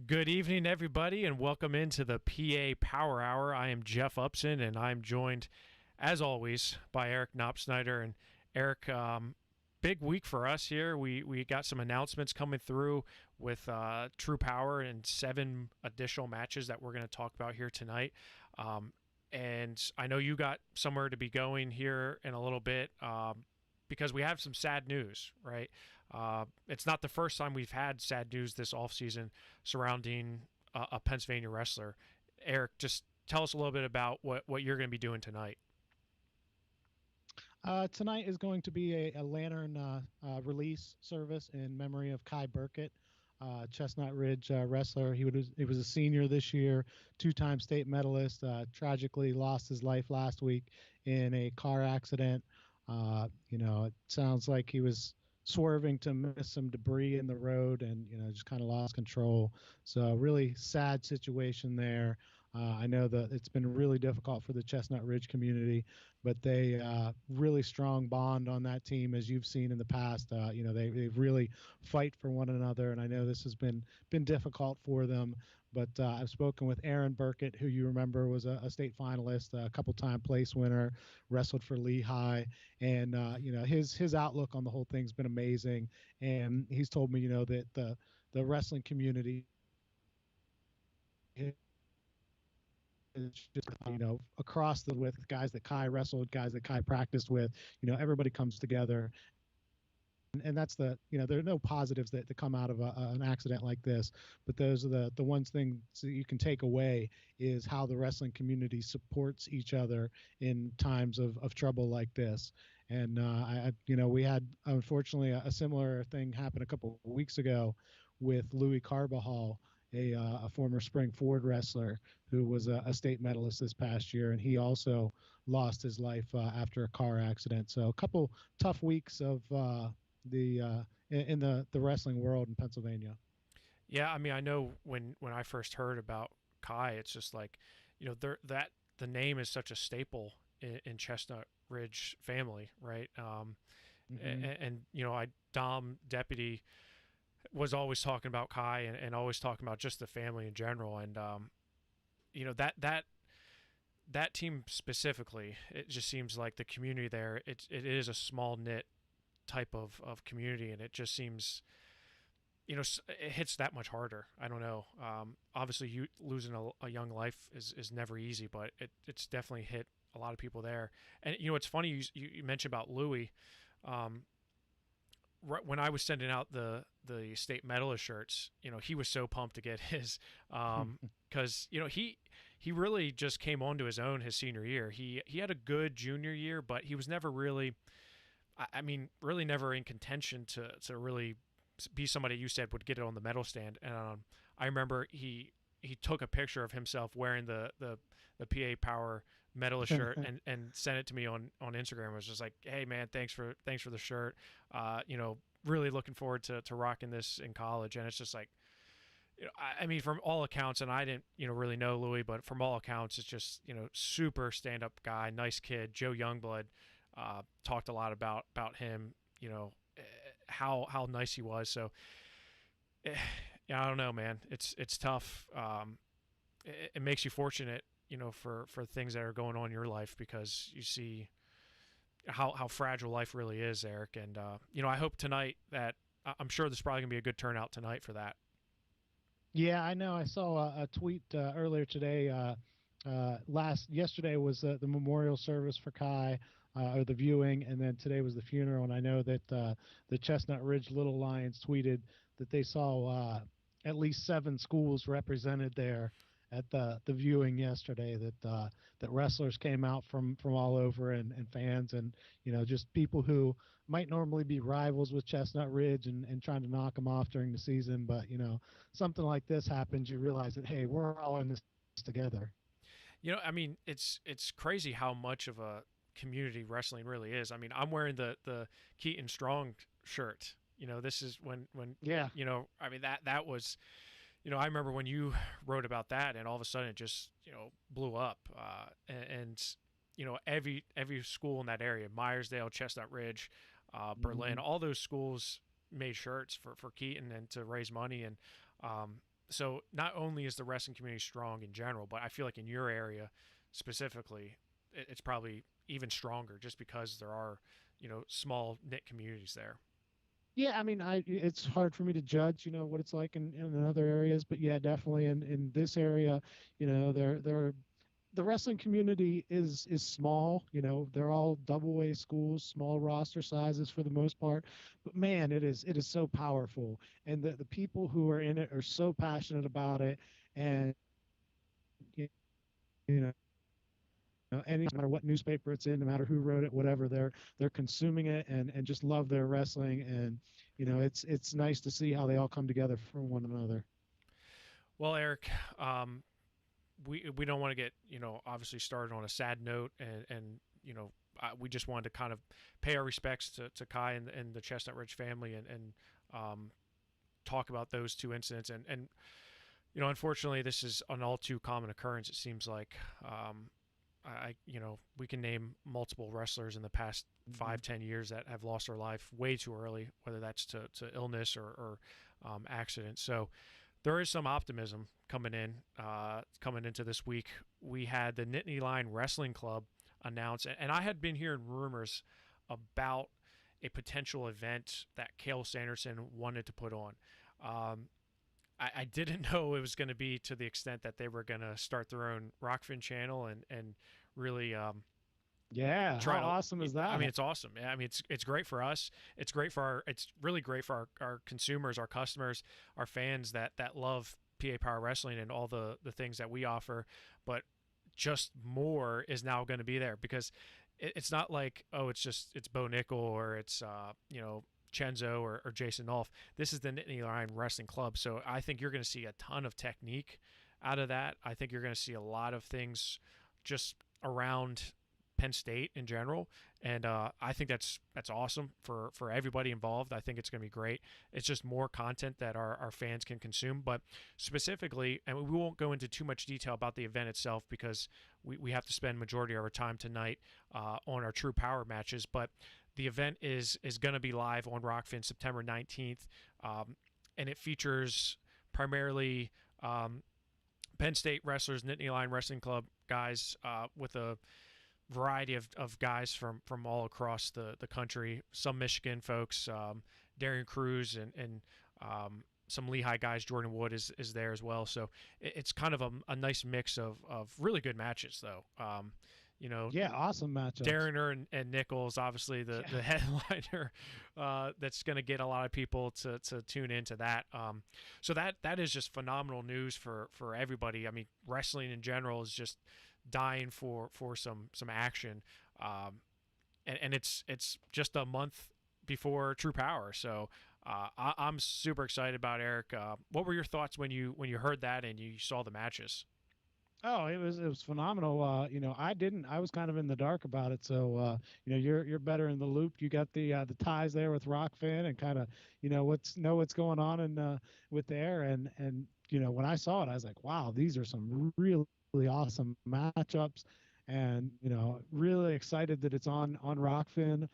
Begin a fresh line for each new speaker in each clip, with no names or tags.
Good evening, everybody, and welcome into the PA Power Hour. I am Jeff Upson, and I'm joined, as always, by Eric Knopsnyder. And Eric, big week for us here. We got some announcements coming through with True Power and 7 additional matches that we're going to talk about here tonight. And I know you got somewhere to be going here in a little bit. Because we have some sad news, right? It's not the first time we've had sad news this offseason surrounding a Pennsylvania wrestler. Eric, just tell us a little bit about what you're going to be doing tonight.
Tonight is going to be a lantern release service in memory of Kai Burkett, Chestnut Ridge wrestler. He was a senior this year, 2-time state medalist, tragically lost his life last week in a car accident. It sounds like he was swerving to miss some debris in the road and, just kind of lost control. So really sad situation there. I know that it's been really difficult for the Chestnut Ridge community, but they really strong bond on that team, as you've seen in the past. They really fight for one another, and I know this has been difficult for them. But I've spoken with Aaron Burkett, who you remember was a state finalist, a couple-time place winner, wrestled for Lehigh, and his outlook on the whole thing's been amazing. And he's told me, that the wrestling community, it's just, across with guys that Kai wrestled, guys that Kai practiced with, everybody comes together. And that's there are no positives that come out of an accident like this, but those are the one thing that you can take away is how the wrestling community supports each other in times of trouble like this. And we had, unfortunately, a similar thing happen a couple of weeks ago with Louis Carbajal, a former Spring Ford wrestler who was a state medalist this past year, and he also lost his life after a car accident. So a couple tough weeks of in the wrestling world in Pennsylvania.
Yeah, I mean, I know when I first heard about Kai, it's just like, that the name is such a staple in Chestnut Ridge family, right? And Dom Deputy was always talking about Kai and always talking about just the family in general. And, that team specifically, it just seems like the community there, it is a small knit type of community, and it just seems, it hits that much harder. I don't know. Obviously, you losing a young life is never easy, but it's definitely hit a lot of people there. And, it's funny you mentioned about Louis. When I was sending out the state medalist shirts, he was so pumped to get his, because he really just came onto his own his senior year. He had a good junior year, but he was never really, really never in contention to really be somebody you said would get it on the medal stand. And I remember he took a picture of himself wearing the PA Power medalist shirt and sent it to me on Instagram. It was just like, hey man, thanks for the shirt. Really looking forward to rocking this in college. And it's just like, from all accounts, and I didn't, really know Louis, but from all accounts, it's just, super stand-up guy, nice kid. Joe Youngblood talked a lot about him, how nice he was. So, I don't know, man. It's tough. It makes you fortunate, for things that are going on in your life, because you see how fragile life really is, Eric. And I hope tonight that I'm sure there's probably gonna be a good turnout tonight for that.
Yeah, I know. I saw a tweet earlier today. Yesterday was the memorial service for Kai, or the viewing, and then today was the funeral. And I know that the Chestnut Ridge Little Lions tweeted that they saw at least 7 schools represented there at the viewing yesterday. That wrestlers came out from all over, and fans, and just people who might normally be rivals with Chestnut Ridge and trying to knock them off during the season. But something like this happens, you realize that, hey, we're all in this together.
It's crazy how much of a community wrestling really is. I'm wearing the Keaton Strong shirt. This is when
yeah.
That was, I remember when you wrote about that, and all of a sudden it just blew up. And every school in that area, Myersdale, Chestnut Ridge, Berlin, all those schools made shirts for Keaton and to raise money. And So not only is the wrestling community strong in general, but I feel like in your area specifically, it's probably even stronger just because there are, small knit communities there.
Yeah, I mean, it's hard for me to judge, what it's like in other areas, but yeah, definitely in this area, there the wrestling community is small. They're all double A schools, small roster sizes for the most part. But man, it is so powerful, and the people who are in it are so passionate about it, and you know. Any no matter what newspaper it's in, no matter who wrote it, whatever, they're consuming it and just love their wrestling, and it's nice to see how they all come together for one another.
Well, Eric, we don't want to get obviously started on a sad note, and we just wanted to kind of pay our respects to Kai and the Chestnut Ridge family, and um, talk about those two incidents, and unfortunately this is an all too common occurrence. It seems like we can name multiple wrestlers in the past
Hmm.
5-10 years that have lost their life way too early, whether that's to illness or accident. So there is some optimism coming into this week. We had the Nittany Lion Wrestling Club announce, and I had been hearing rumors about a potential event that Cale Sanderson wanted to put on. Um, I didn't know it was going to be to the extent that they were going to start their own Rockfin channel and really
Yeah, how
try to.
awesome is
I mean,
that?
it's awesome. I mean, it's great for us. It's great for our. It's really great for our consumers, our customers, our fans that love PA Power Wrestling and all the things that we offer. But just more is now going to be there because it's not like, oh, it's Bo Nickel or it's Chenzo or Jason Nolf. This is the Nittany Lion Wrestling Club, so I think you're going to see a ton of technique out of that. I think you're going to see a lot of things just around Penn State in general, and I think that's awesome for everybody involved. I think it's going to be great. It's just more content that our fans can consume, but specifically, and we won't go into too much detail about the event itself because we have to spend majority of our time tonight on our True Power matches, but the event is going to be live on Rockfin September 19th, and it features primarily Penn State wrestlers, Nittany Lion Wrestling Club guys with a variety of guys from all across the country. Some Michigan folks, Darian Cruz, and some Lehigh guys. Jordan Wood is there as well. So it's kind of a nice mix of really good matches, though. You know,
Yeah, awesome matchups.
Dariner and Nichols, obviously the
Yeah.
headliner, that's going to get a lot of people to tune into that. So that is just phenomenal news for everybody. I mean, wrestling in general is just dying for some action, and it's just a month before True Power. So I'm super excited about Eric. What were your thoughts when you heard that and you saw the matches?
Oh, it was phenomenal. I was kind of in the dark about it, so you're better in the loop. You got the ties there with Rockfin and kind of what's going on with there, and when I saw it, I was like, wow, these are some really awesome matchups, and really excited that it's on Rockfin.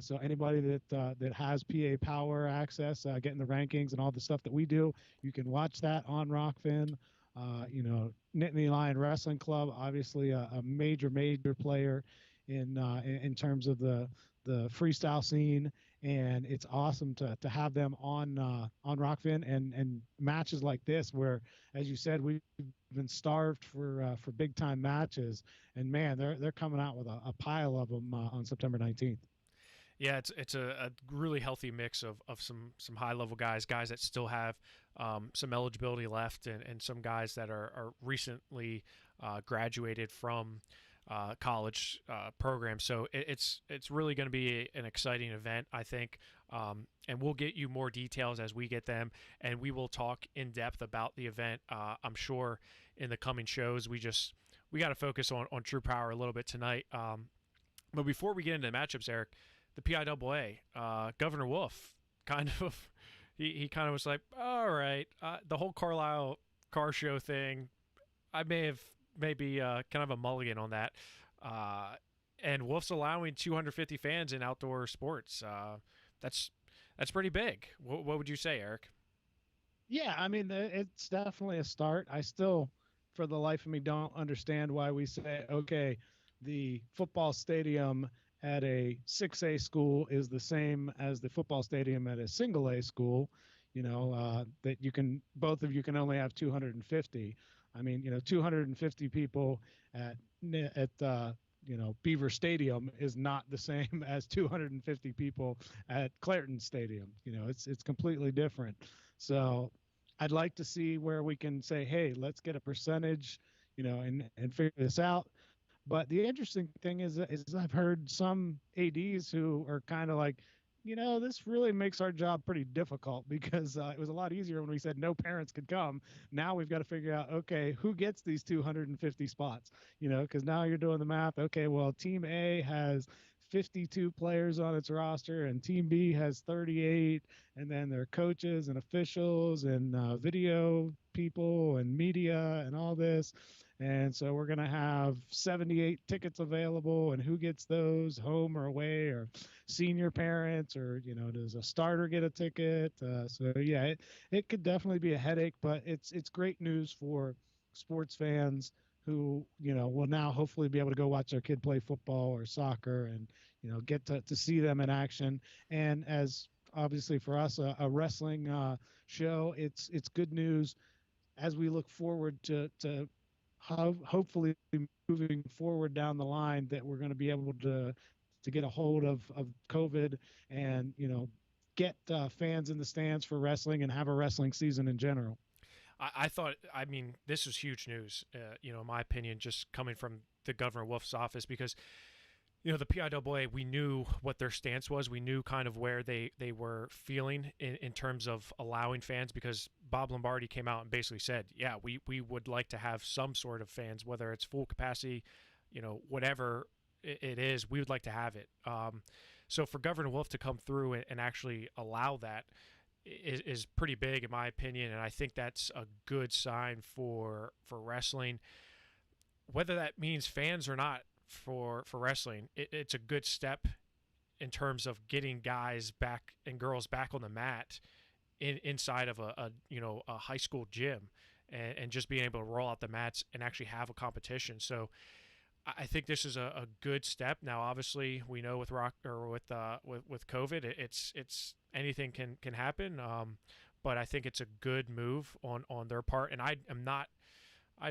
So anybody that has PA Power access, getting the rankings and all the stuff that we do, you can watch that on Rockfin. Nittany Lion Wrestling Club, obviously a major player in terms of the freestyle scene, and it's awesome to have them on Rockfin and matches like this, where, as you said, we've been starved for big time matches, and man, they're coming out with a pile of them on September 19th.
Yeah, it's a really healthy mix of some high level guys that still have some eligibility left, and some guys that are recently graduated from college programs. So it's really going to be an exciting event, I think. And we'll get you more details as we get them, and we will talk in depth about the event. I'm sure in the coming shows. We got to focus on True Power a little bit tonight. But before we get into the matchups, Eric, the PIAA, Governor Wolf, kind of, he kind of was like, all right, the whole Carlisle car show thing, I may have maybe kind of a mulligan on that. Uh, and Wolf's allowing 250 fans in outdoor sports. That's that's pretty big. What would you say, Eric?
Yeah, I mean, it's definitely a start. I still, for the life of me, don't understand why we say, okay, the football stadium at a 6A school is the same as the football stadium at a single A school. That you can, both of you can only have 250. I mean, 250 people at Beaver Stadium is not the same as 250 people at Clairton Stadium. It's completely different. So I'd like to see where we can say, hey, let's get a percentage, and figure this out. But the interesting thing is I've heard some ads who are kind of like, this really makes our job pretty difficult because it was a lot easier when we said no parents could come. Now we've got to figure out, okay, who gets these 250 spots? Because now you're doing the math. Okay, well, Team A has 52 players on its roster, and Team B has 38, and then there are coaches and officials and video people and media and all this. And so we're going to have 78 tickets available, and who gets those, home or away, or senior parents, or does a starter get a ticket? So yeah, it could definitely be a headache, but it's great news for sports fans who will now hopefully be able to go watch their kid play football or soccer, and get to see them in action. And as obviously for us, a wrestling show, it's good news as we look forward to hopefully moving forward down the line, that we're going to be able to get a hold of COVID, and get fans in the stands for wrestling and have a wrestling season in general.
I thought, I mean, this was huge news, in my opinion, just coming from the Governor Wolf's office, because the PIAA, we knew what their stance was. We knew kind of where they were feeling in terms of allowing fans, because Bob Lombardi came out and basically said, yeah, we would like to have some sort of fans, whether it's full capacity, whatever it is, we would like to have it. So for Governor Wolf to come through and actually allow that is pretty big in my opinion, and I think that's a good sign for wrestling. Whether that means fans or not for wrestling, it's a good step in terms of getting guys back and girls back on the mat inside of a high school gym, and just being able to roll out the mats and actually have a competition. So I think this is a good step. Now, obviously, we know with with COVID, it's anything can happen. But I think it's a good move on their part, and I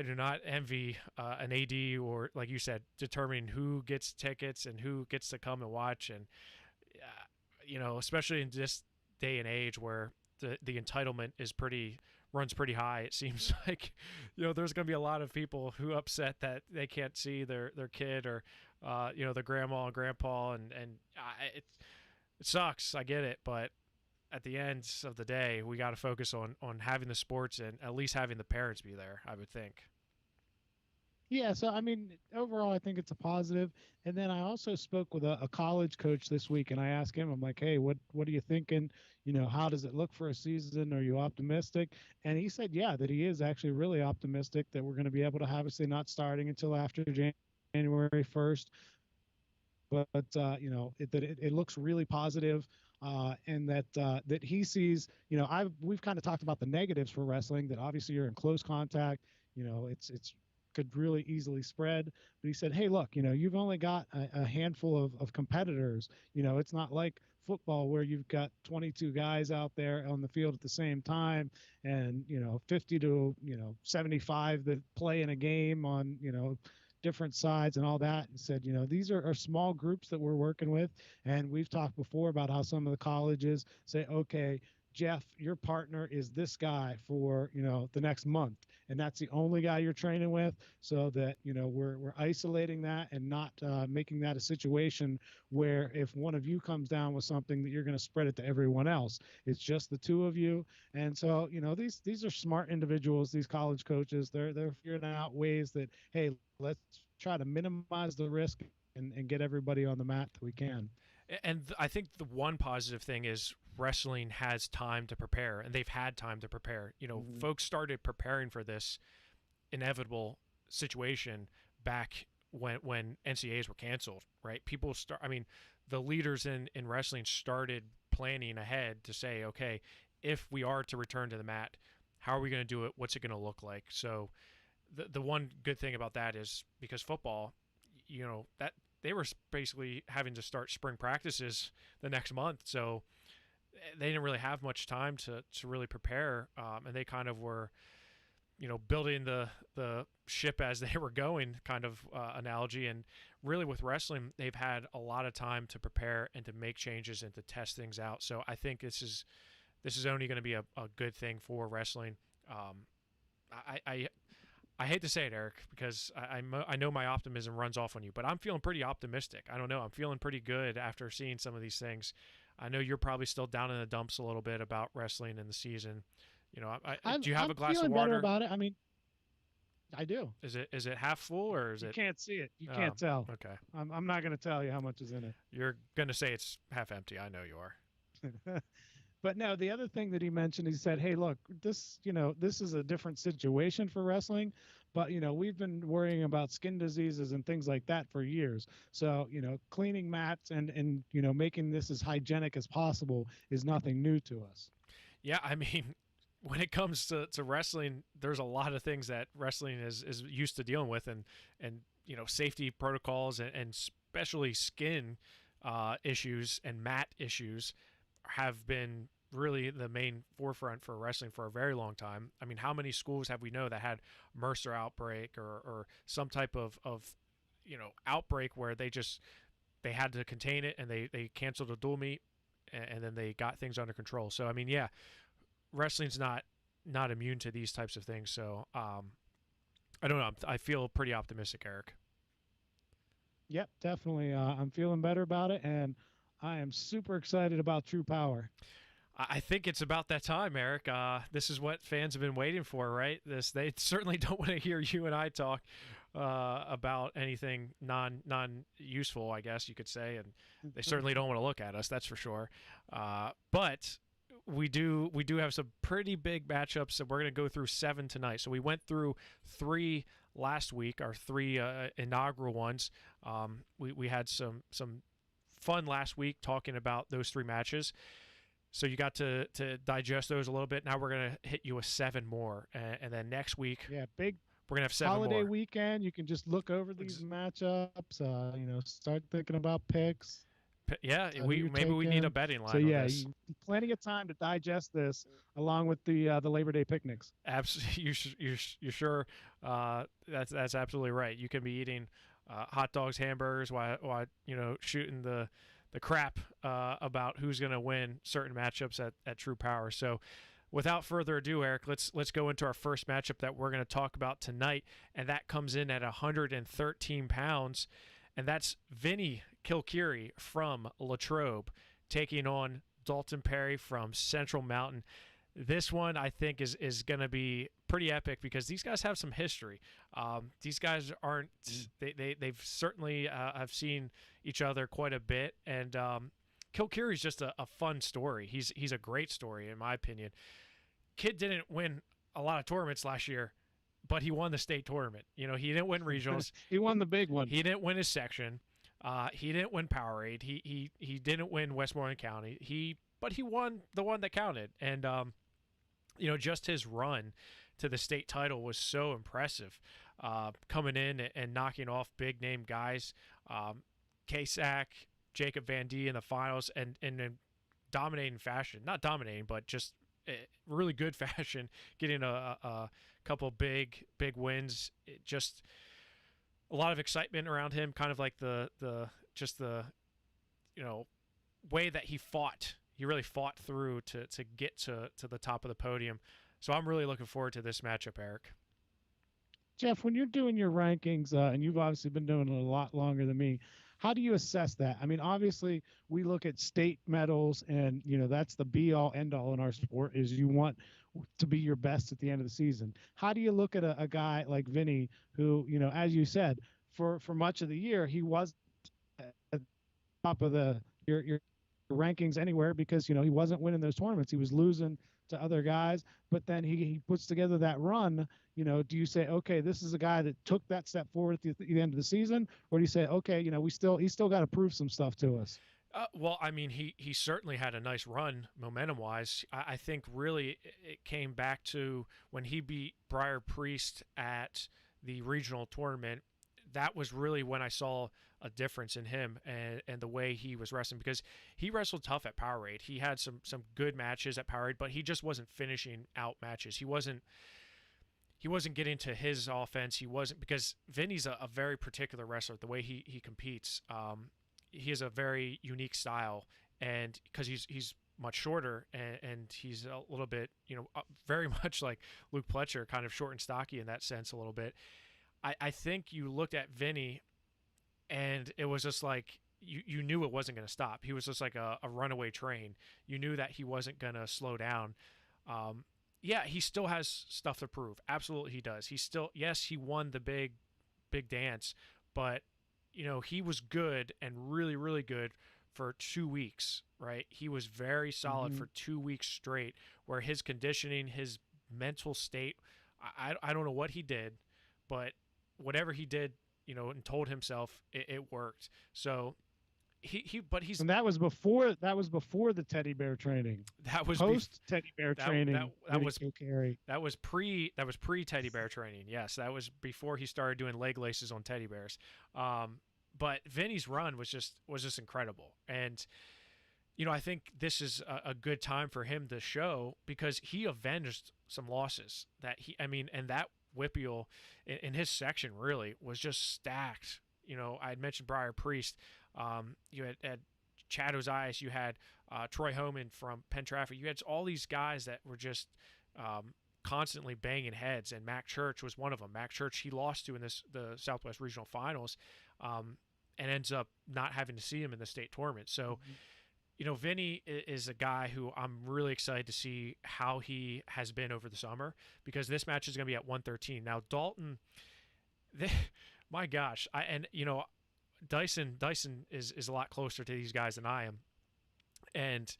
do not envy an AD, or, like you said, determining who gets tickets and who gets to come and watch. And especially in this day and age where the entitlement runs pretty high. It seems like there's going to be a lot of people who upset that they can't see their kid, or their grandma and grandpa, and it sucks. I get it, but at the end of the day, we got to focus on having the sports and at least having the parents be there, I would think.
Yeah, so I mean, overall, I think it's a positive. And then I also spoke with a college coach this week, and I asked him, I'm like, hey, what are you thinking? How does it look for a season? Are you optimistic? And he said, yeah, that he is actually really optimistic that we're going to be able to have, obviously not starting until after January 1st, but it looks really positive, and that he sees. We've kind of talked about the negatives for wrestling, that obviously you're in close contact. It's could really easily spread. But he said, hey, look, you've only got a handful of competitors. It's not like football where you've got 22 guys out there on the field at the same time, and 50 to 75 that play in a game on different sides and all that. And said, these are small groups that we're working with. And we've talked before about how some of the colleges say, okay, Jeff, your partner is this guy for the next month, and that's the only guy you're training with, so that we're isolating that, and not making that a situation where if one of you comes down with something, that you're going to spread it to everyone else. It's just the two of you. And so these are smart individuals, these college coaches. They're figuring out ways that, hey, let's try to minimize the risk, and get everybody on the mat that we can.
And I think the one positive thing is wrestling has time to prepare, and they've had time to prepare.
Mm-hmm.
Folks started preparing for this inevitable situation back when NCAAs were canceled, right? I mean, the leaders in wrestling started planning ahead to say, okay, if we are to return to the mat, How are we going to do it? What's it going to look like? So the one good thing about that is because football, that they were basically having to start spring practices the next month, so they didn't really have much time to really prepare, and they kind of were building the ship as they were going, kind of analogy. And really with wrestling, they've had a lot of time to prepare and to make changes and to test things out. So I think this is only going to be a good thing for wrestling. I hate to say it, Eric, because I know my optimism runs off on you, but I'm feeling pretty optimistic. I don't know. I'm feeling pretty good after seeing some of these things. I know you're probably still down in the dumps a little bit about wrestling in the season. Do you have a glass of
feeling
water?
better about it. I mean, I do.
Is it half full or is
You
it?
can't see it. You can't tell.
Okay.
I'm not going to tell you how much is in it.
You're gonna say it's half empty. I know you are.
But no, the other thing that he mentioned, he said, "Hey, look, this is a different situation for wrestling, but we've been worrying about skin diseases and things like that for years. So, cleaning mats and making this as hygienic as possible is nothing new to us."
Yeah, I mean, when it comes to wrestling, there's a lot of things that wrestling is used to dealing with, and safety protocols and especially skin issues and mat issues have been really the main forefront for wrestling for a very long time. I mean, how many schools have we know that had Mercer outbreak or some type of outbreak where they had to contain it and they canceled a dual meet and then they got things under control. So I mean, yeah, wrestling's not immune to these types of things. So I don't know. I feel pretty optimistic, Eric.
Yep, definitely. I'm feeling better about it, and I am super excited about True Power.
I think it's about that time, Eric. This is what fans have been waiting for, right? They certainly don't want to hear you and I talk about anything non useful, I guess you could say, and they certainly don't want to look at us. That's for sure. But we do have some pretty big matchups, and we're going to go through 7 tonight. So we went through 3 last week, our 3 inaugural ones. We had some fun last week talking about those 3 matches. So you got to digest those a little bit. Now we're going to hit you with 7 more. And then next week,
big
we're going to have 7
holiday
more.
weekend. You can just look over these matchups, start thinking about picks.
Yeah, we need a betting line.
So yeah,
on this.
Plenty of time to digest this, along with the Labor Day picnics.
Absolutely, you sure? That's absolutely right. You can be eating hot dogs, hamburgers, while shooting the crap about who's going to win certain matchups at True Power. So, without further ado, Eric, let's go into our first matchup that we're going to talk about tonight, and that comes in at 113 pounds, and that's Vinnie Kilkiri from Latrobe taking on Dalton Perry from Central Mountain. This one, I think, is going to be pretty epic because these guys have some history. These guys aren't they've certainly have seen each other quite a bit, and Kilkiri's just a fun story. He's a great story in my opinion. Kid didn't win a lot of tournaments last year, but he won the state tournament. He didn't win regionals.
He won the big one.
He didn't win his section. He didn't win Powerade. He didn't win Westmoreland County. But he won the one that counted, and just his run to the state title was so impressive, coming in and knocking off big name guys, K-Sack, Jacob Van D in the finals, and in dominating fashion. Not dominating, but just really good fashion, getting a couple big wins. Just a lot of excitement around him, kind of like the way that he fought. He really fought through to get to the top of the podium. So I'm really looking forward to this matchup, Eric.
Jeff, when you're doing your rankings, and you've obviously been doing it a lot longer than me, how do you assess that? I mean, obviously, we look at state medals, and that's the be-all, end-all in our sport. Is you want to be your best at the end of the season. How do you look at a guy like Vinnie, who, as you said, for much of the year, he was at the top of your rankings anywhere because he wasn't winning those tournaments. He was losing to other guys, but then he puts together that run. Do you say, okay, this is a guy that took that step forward at the end of the season, or do you say, okay, he still got to prove some stuff to us?
Well, I mean, he certainly had a nice run momentum wise. I think really it came back to when he beat Briar Priest at the regional tournament. That was really when I saw a difference in him and the way he was wrestling, because he wrestled tough at Powerade. He had some good matches at Powerade, but he just wasn't finishing out matches. He wasn't getting to his offense. He wasn't, because Vinny's a very particular wrestler. The way he competes, he has a very unique style, and because he's much shorter and he's a little bit, very much like Luke Pletcher, kind of short and stocky in that sense a little bit. I think you looked at Vinny, and it was just like you knew it wasn't going to stop. He was just like a runaway train. You knew that he wasn't going to slow down. Yeah, he still has stuff to prove. Absolutely, he does. He still, yes, he won the big dance, but he was good and really, really good for 2 weeks, right? He was very solid for 2 weeks straight, where his conditioning, his mental state, I don't know what he did, but whatever he did, and told himself, it worked. So but he's,
and that was before the teddy bear training.
that was
Post teddy bear training.
that was
Kilkiri.
that was pre teddy bear training. Yes, that was before he started doing leg laces on teddy bears. But Vinny's run was just incredible, and I think this is a good time for him to show, because he avenged some losses that and that Whippeal in his section really was just stacked. I had mentioned Briar Priest. You had Chad Ozias, you had Troy Homan from Penn Traffic. You had all these guys that were just constantly banging heads, and Mac Church was one of them. Mac Church, he lost to in the Southwest Regional Finals, and ends up not having to see him in the state tournament. So, Vinny is a guy who I'm really excited to see how he has been over the summer, because this match is going to be at 113. Now, Dalton, my gosh, Dyson is a lot closer to these guys than I am. And,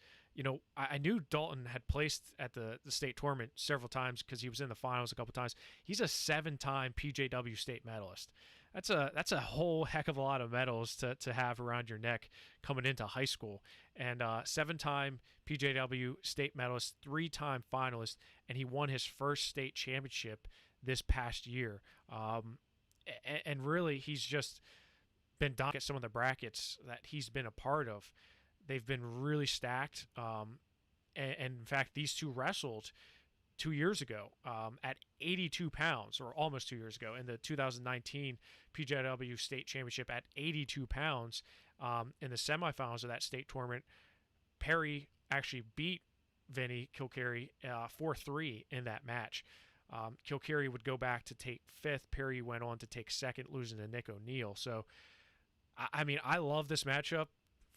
I knew Dalton had placed at the state tournament several times because he was in the finals a couple times. He's a 7-time PJW state medalist. That's a whole heck of a lot of medals to have around your neck coming into high school. And 7-time PJW state medalist, 3-time finalist, and he won his first state championship this past year. And really, he's just been down at some of the brackets that he's been a part of. They've been really stacked. And in fact, these two wrestled 2 years ago at 82 pounds, or almost 2 years ago, in the 2019 PJW State Championship at 82 pounds. In the semifinals of that state tournament, Perry actually beat Vinnie Kilkiri 4-3 in that match. Kilkiri would go back to take 5th. Perry went on to take 2nd, losing to Nick O'Neill. So, I love this matchup.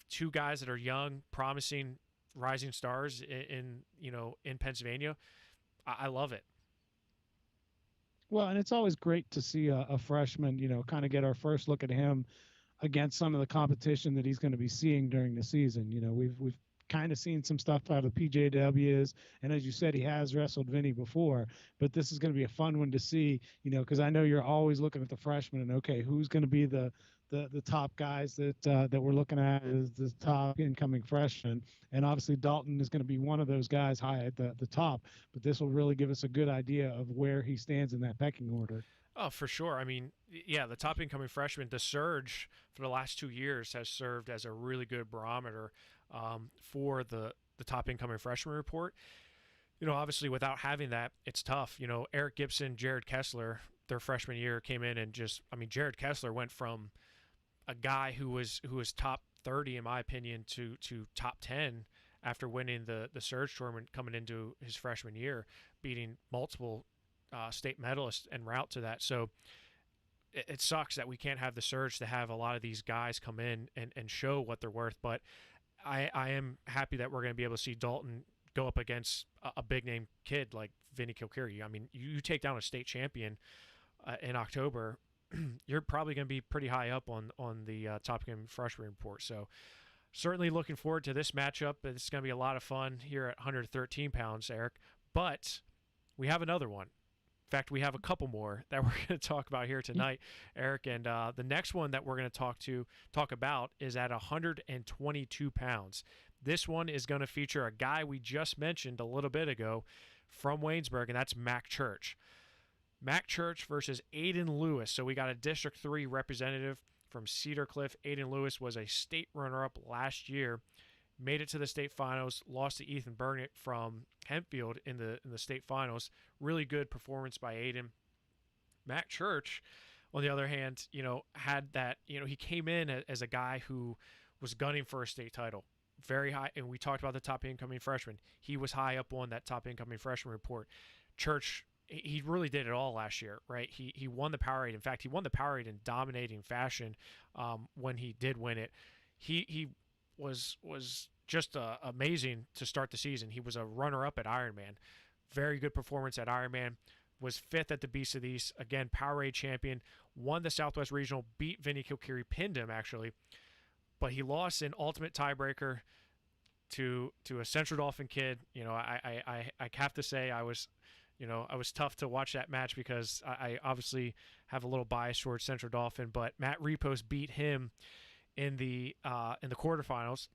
Two guys that are young, promising, rising stars in Pennsylvania. I love it.
Well, and it's always great to see a freshman, kind of get our first look at him against some of the competition that he's going to be seeing during the season. We've kind of seen some stuff out of the PJWs, and as you said, he has wrestled Vinny before, but this is going to be a fun one to see, because I know you're always looking at the freshmen and, okay, who's going to be the top guys that we're looking at as the top incoming freshmen, and obviously Dalton is going to be one of those guys high at the top, but this will really give us a good idea of where he stands in that pecking order.
Oh, for sure. The top incoming freshman, the surge for the last 2 years has served as a really good barometer for the top incoming freshman report. Obviously without having that, it's tough. Eric Gibson, Jared Kessler, their freshman year came in and Jared Kessler went from a guy who was top 30 in my opinion to top 10 after winning the surge tournament coming into his freshman year, beating multiple state medalists en route to that. So it sucks that we can't have the surge to have a lot of these guys come in and show what they're worth. But I am happy that we're going to be able to see Dalton go up against a big name kid like Vinnie Kilkiri. You take down a state champion in October, you're probably going to be pretty high up on the top incoming freshman report. So certainly looking forward to this matchup. It's going to be a lot of fun here at 113 pounds, Eric. But we have another one. fact, we have a couple more that we're going to talk about here tonight, Eric. And the next one that we're going to talk about is at 122 pounds. This one is going to feature a guy we just mentioned a little bit ago from Waynesburg, and that's Mac Church. Mac Church versus Aiden Lewis. So we got a District 3 representative from Cedar Cliff. Aiden Lewis was a state runner-up last year, made it to the state finals, lost to Ethan Burnett from Hempfield in the state finals. Really good performance by Aiden. Mac Church, on the other hand, had that, he came in as a guy who was gunning for a state title. Very high, and we talked about the top incoming freshman. He was high up on that top incoming freshman report. Church, he really did it all last year, right? He won the Powerade. In fact, he won the Powerade in dominating fashion when he did win it. He was just amazing to start the season. He was a runner-up at Ironman. Very good performance at Ironman. Was fifth at the Beast of the East. Again, Powerade champion. Won the Southwest Regional. Beat Vinnie Kilkiri. Pinned him, actually. But he lost in ultimate tiebreaker to a Central Dauphin kid. I have to say I was tough to watch that match because I obviously have a little bias towards Central Dauphin. But Matt Repos beat him in the quarterfinals,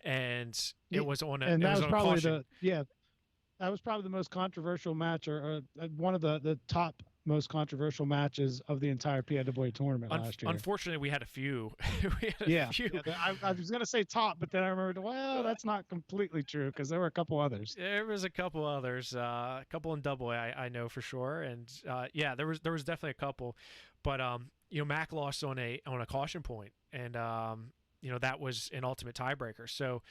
and it was on a
and that was probably
caution.
that was probably the most controversial match, or one of the top most controversial matches of the entire PIAA tournament last year.
Unfortunately, we had a few.
I was going to say top, but then I remembered, well, that's not completely true because there were a couple others.
There was a couple others, a couple in double A, I know for sure, and there was definitely a couple, but Mac lost on a caution point, and that was an ultimate tiebreaker. So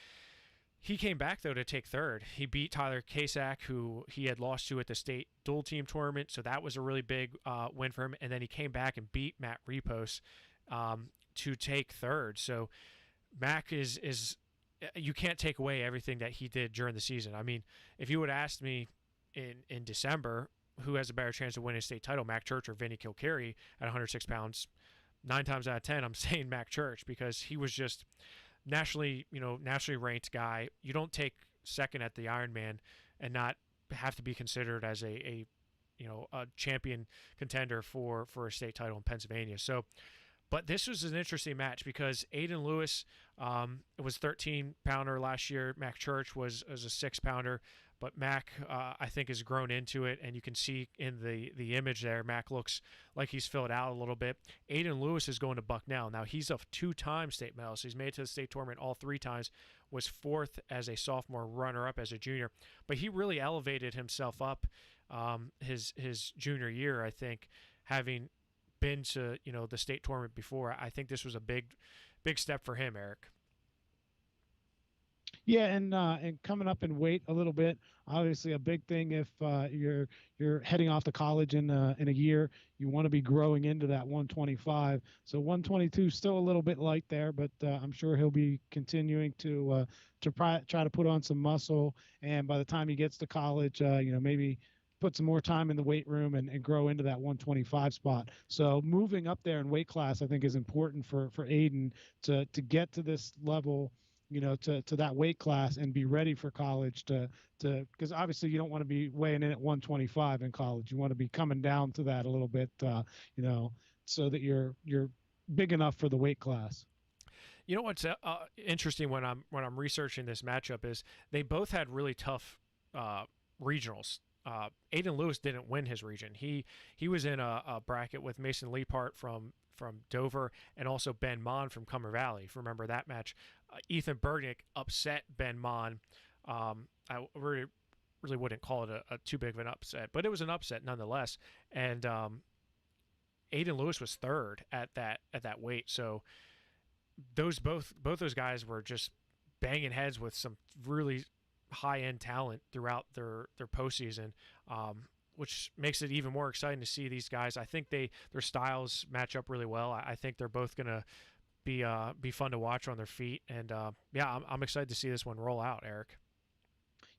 he came back, though, to take third. He beat Tyler Kasak, who he had lost to at the state dual team tournament, so that was a really big win for him. And then he came back and beat Matt Repos to take third. So Mac is you can't take away everything that he did during the season. I mean, if you would have asked me in December who has a better chance of winning a state title, Mac Church or Vinnie Kilkiri at 106 pounds, 9 times out of 10, I'm saying Mac Church, because he was just nationally ranked guy. You don't take second at the Ironman and not have to be considered as a champion contender for a state title in Pennsylvania. So, but this was an interesting match because Aiden Lewis was 13-pounder last year. Mac Church was a 6-pounder, but Mac I think has grown into it, and you can see in the image there, Mac looks like he's filled out a little bit. Aiden Lewis is going to Bucknell. Now, he's a 2-time state medalist. He's made it to the state tournament all 3 times, was 4th as a sophomore, runner-up as a junior. But he really elevated himself up his junior year, I think, having been to the state tournament before. I think this was a big step for him, Eric.
Yeah, and coming up in weight a little bit, obviously a big thing if you're heading off to college in a year, you want to be growing into that 125. So 122 still a little bit light there, but I'm sure he'll be continuing to try to put on some muscle, and by the time he gets to college, maybe put some more time in the weight room and grow into that 125 spot. So moving up there in weight class, I think, is important for Aiden to get to this level, to that weight class and be ready for college because obviously you don't want to be weighing in at 125 in college. You want to be coming down to that a little bit, so that you're big enough for the weight class.
You know what's interesting when I'm researching this matchup is they both had really tough regionals. Aiden Lewis didn't win his region. He was in a bracket with Mason Leapart from Dover and also Ben Mon from Cumber Valley. If you remember that match, Ethan Burnick upset Ben Mon. I really wouldn't call it a too big of an upset, but it was an upset nonetheless. And Aiden Lewis was 3rd at that weight. So both those guys were just banging heads with some really high-end talent throughout their postseason, which makes it even more exciting to see these guys. I think their styles match up really well. I think they're both going to be fun to watch on their feet, and I'm excited to see this one roll out, Eric.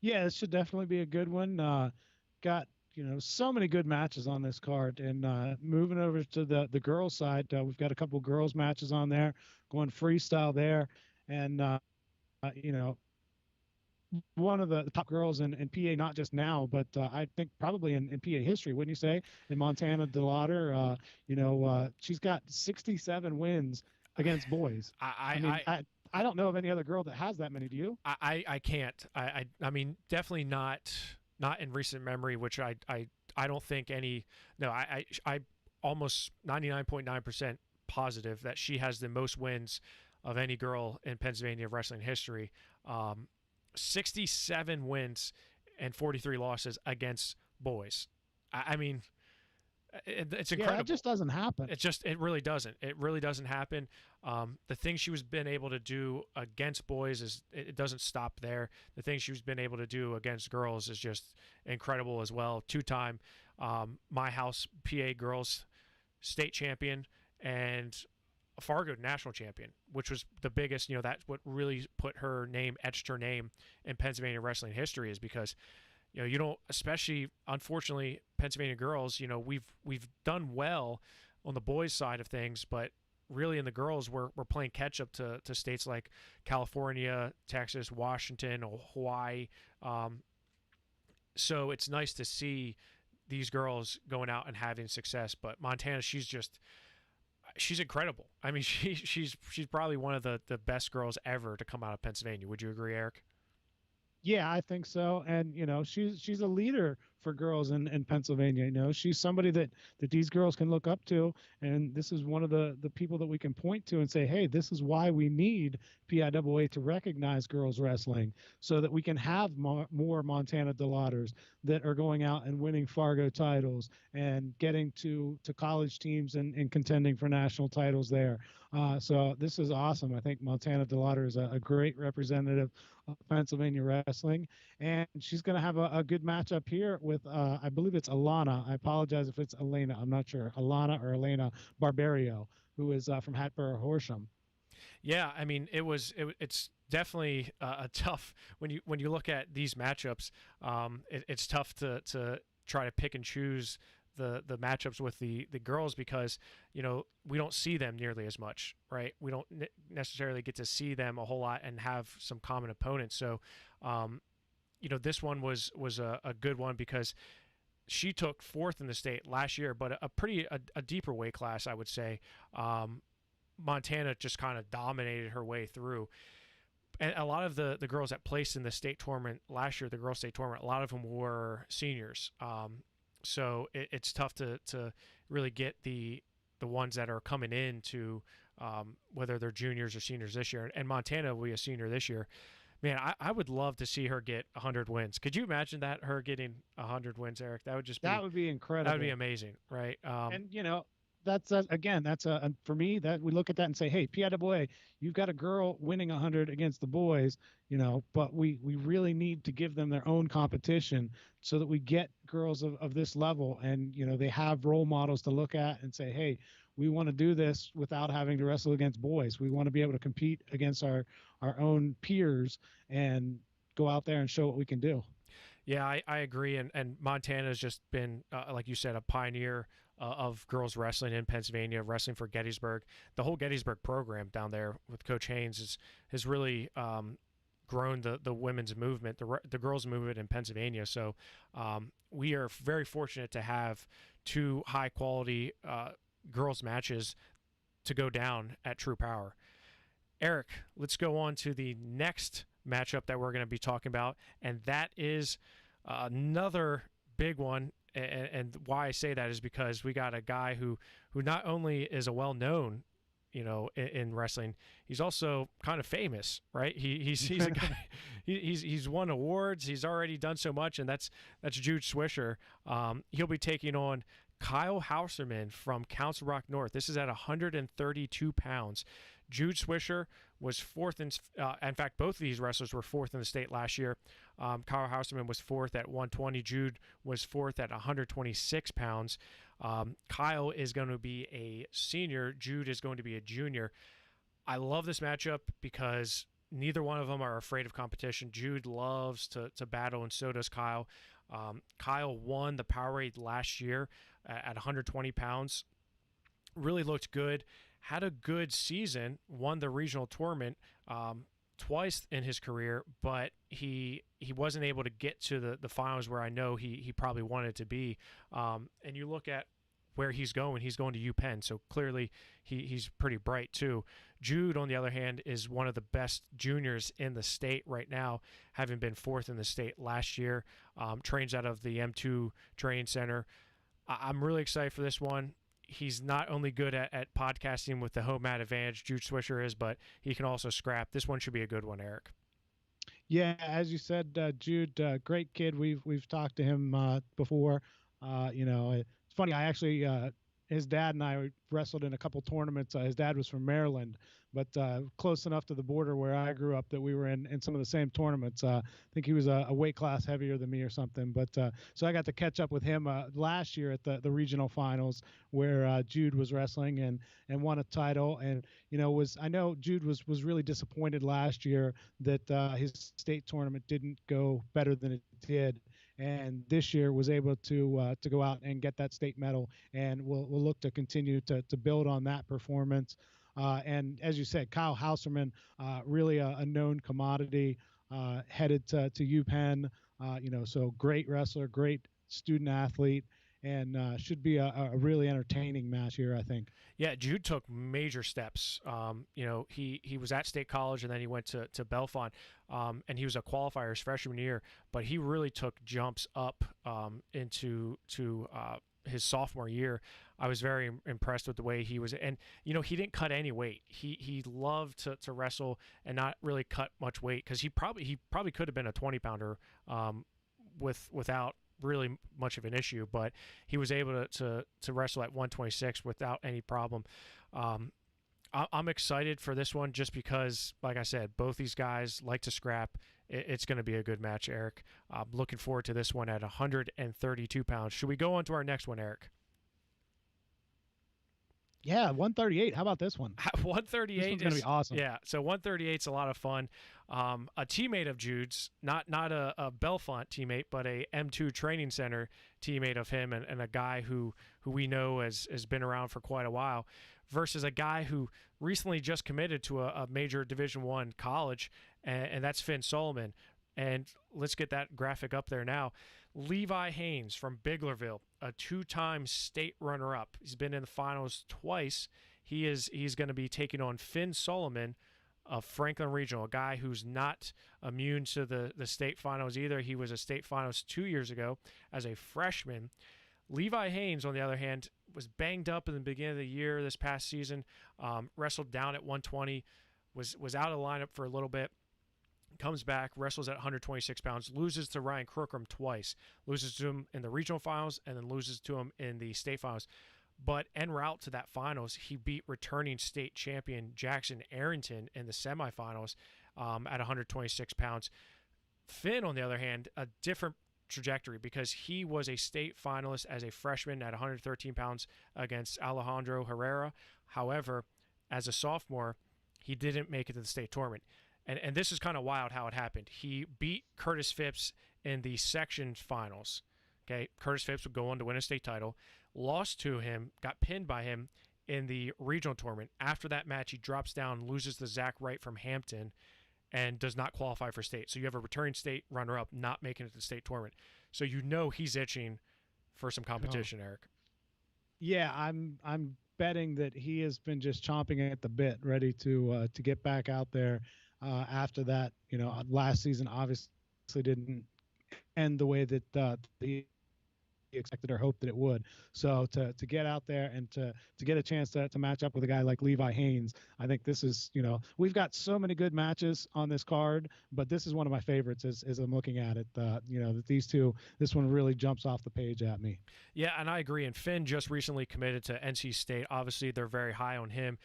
Yeah, it should definitely be a good one. Got so many good matches on this card, and moving over to the girls side, we've got a couple girls matches on there, going freestyle there, and one of the top girls in PA, not just now, but I think probably in PA history, wouldn't you say? In Montana DeLauder, she's got 67 wins against boys. I mean,
I
I don't know of any other girl that has that many. Do you?
I can't. I mean, definitely not in recent memory, which I don't think any. No, I almost 99.9% positive that she has the most wins of any girl in Pennsylvania wrestling history. 67 wins and 43 losses against boys. I mean, it's
Yeah, that
incredible.
just doesn't happen.
It really doesn't. It really doesn't happen. The thing she was been able to do against boys is it doesn't stop there. The thing she's been able to do against girls is just incredible as well. Two-time my house PA girls state champion and a Fargo national champion, which was the biggest. That's what really put her name, etched her name in Pennsylvania wrestling history, is because you don't, especially unfortunately Pennsylvania girls, we've done well on the boys side of things, but really in the girls we're playing catch up to states like California, Texas, Washington, Hawaii. So it's nice to see these girls going out and having success. But Montana, she's incredible. I mean, she's probably one of the best girls ever to come out of Pennsylvania. Would you agree, Eric?
Yeah, I think so. And she's a leader for girls in Pennsylvania. She's somebody that these girls can look up to, and this is one of the people that we can point to and say, hey, this is why we need PIAA to recognize girls wrestling, so that we can have more Montana Delauders that are going out and winning Fargo titles and getting to college teams and contending for national titles there. So this is awesome. I think Montana Delauder is a great representative of Pennsylvania wrestling, and she's going to have a good matchup here with, I believe it's Alana. I apologize if it's Elena. I'm not sure. Alana or Elena Barbario, who is from Hatboro Horsham.
Yeah, I mean, it's definitely a tough when you look at these matchups. It's tough to try to pick and choose the matchups with the girls, because we don't see them nearly as much, right? We don't necessarily get to see them a whole lot and have some common opponents. So this one was a good one because she took fourth in the state last year, but a deeper weight class, I would say. Montana just kind of dominated her way through. And a lot of the girls that placed in the state tournament last year, the girls' state tournament, a lot of them were seniors. So it's tough to really get the ones that are coming in to whether they're juniors or seniors this year. And Montana will be a senior this year. Man, I would love to see her get 100 wins. Could you imagine that, her getting 100 wins, Eric? That would just be,
that would be incredible.
that would be amazing, right?
And that's again, that's for me, that we look at that and say, hey, PIAA, you've got a girl winning 100 against the boys, but we really need to give them their own competition so that we get girls of this level, and they have role models to look at and say, hey, we want to do this without having to wrestle against boys. We want to be able to compete against our own peers and go out there and show what we can do.
Yeah, I agree. And Montana has just been, like you said, a pioneer of girls wrestling in Pennsylvania, wrestling for Gettysburg. The whole Gettysburg program down there with Coach Haynes has really grown the women's movement, the girls' movement in Pennsylvania. So we are very fortunate to have two high-quality girls' matches to go down at True Power. Eric, let's go on to the next matchup that we're going to be talking about, and that is another big one. And why I say that is because we got a guy who not only is a well-known, in wrestling, he's also kind of famous, right? He's a guy. He's won awards. He's already done so much, and that's Jude Swisher. He'll be taking on Kyle Hauserman from Council Rock North. This is at 132 pounds. Jude Swisher was fourth in fact, both of these wrestlers were fourth in the state last year. Kyle Hauserman was fourth at 120. Jude was fourth at 126 pounds. Kyle is going to be a senior. Jude is going to be a junior. I love this matchup because neither one of them are afraid of competition. Jude loves to battle, and so does Kyle. Kyle won the Powerade last year at 120 pounds. Really looked good. Had a good season. Won the regional tournament. twice in his career, but he wasn't able to get to the finals where I know he probably wanted to be. And you look at where he's going to UPenn, so clearly he's pretty bright too. Jude, on the other hand, is one of the best juniors in the state right now, having been fourth in the state last year. Trains out of the M2 Training Center. I'm really excited for this one. He's not only good at podcasting with the home mat advantage, Jude Swisher is, but he can also scrap. This one should be a good one, Eric.
Yeah, as you said, Jude, great kid. We've talked to him before. It's funny. I actually, his dad and I wrestled in a couple tournaments. His dad was from Maryland, but close enough to the border where I grew up that we were in some of the same tournaments. I think he was a weight class heavier than me or something. But so I got to catch up with him last year at the regional finals where Jude was wrestling and won a title. And I know Jude was really disappointed last year that his state tournament didn't go better than it did. And this year was able to go out and get that state medal, and we'll look to continue to build on that performance. And as you said, Kyle Hauserman, really a known commodity, headed to UPenn. So great wrestler, great student athlete, and should be a really entertaining match here, I think.
Yeah, Jude took major steps. He was at State College and then he went to Bellefonte, and he was a qualifier his freshman year. But he really took jumps up into his sophomore year. I was very impressed with the way he was, and he didn't cut any weight. He loved to wrestle and not really cut much weight because he probably could have been a 20-pounder without really much of an issue, but he was able to wrestle at 126 without any problem. I'm excited for this one just because, like I said, both these guys like to scrap. It's going to be a good match, Eric. I'm looking forward to this one at 132 pounds. Should we go on to our next one, Eric?
Yeah, 138. How about this one?
138
is going to be awesome.
Yeah, so 138 is a lot of fun. A teammate of Jude's, not a Bellefonte teammate, but a M2 Training Center teammate of him, and a guy who we know has been around for quite a while, versus a guy who recently just committed to a major Division I college, and that's Finn Solomon. And let's get that graphic up there now. Levi Haynes from Biglerville, a two-time state runner-up. He's been in the finals twice. He's going to be taking on Finn Solomon of Franklin Regional, a guy who's not immune to the state finals either. He was a state finals 2 years ago as a freshman. Levi Haynes, on the other hand, was banged up in the beginning of the year this past season, wrestled down at 120, was out of the lineup for a little bit. Comes back, wrestles at 126 pounds, loses to Ryan Crookram twice, loses to him in the regional finals, and then loses to him in the state finals. But en route to that finals, he beat returning state champion Jackson Arrington in the semifinals at 126 pounds. Finn, on the other hand, a different trajectory because he was a state finalist as a freshman at 113 pounds against Alejandro Herrera. However, as a sophomore, he didn't make it to the state tournament. And this is kind of wild how it happened. He beat Curtis Phipps in the section finals. Okay, Curtis Phipps would go on to win a state title. Lost to him, got pinned by him in the regional tournament. After that match, he drops down, loses to Zach Wright from Hampton, and does not qualify for state. So you have a returning state runner-up not making it to the state tournament. So he's itching for some competition, Eric.
Yeah, I'm betting that he has been just chomping at the bit, ready to get back out there. After that, last season obviously didn't end the way that he expected or hoped that it would. So to get out there and to get a chance to match up with a guy like Levi Haynes, I think this is, we've got so many good matches on this card, but this is one of my favorites as I'm looking at it. That these two, this one really jumps off the page at me.
Yeah, and I agree. And Finn just recently committed to NC State. Obviously, they're very high on him,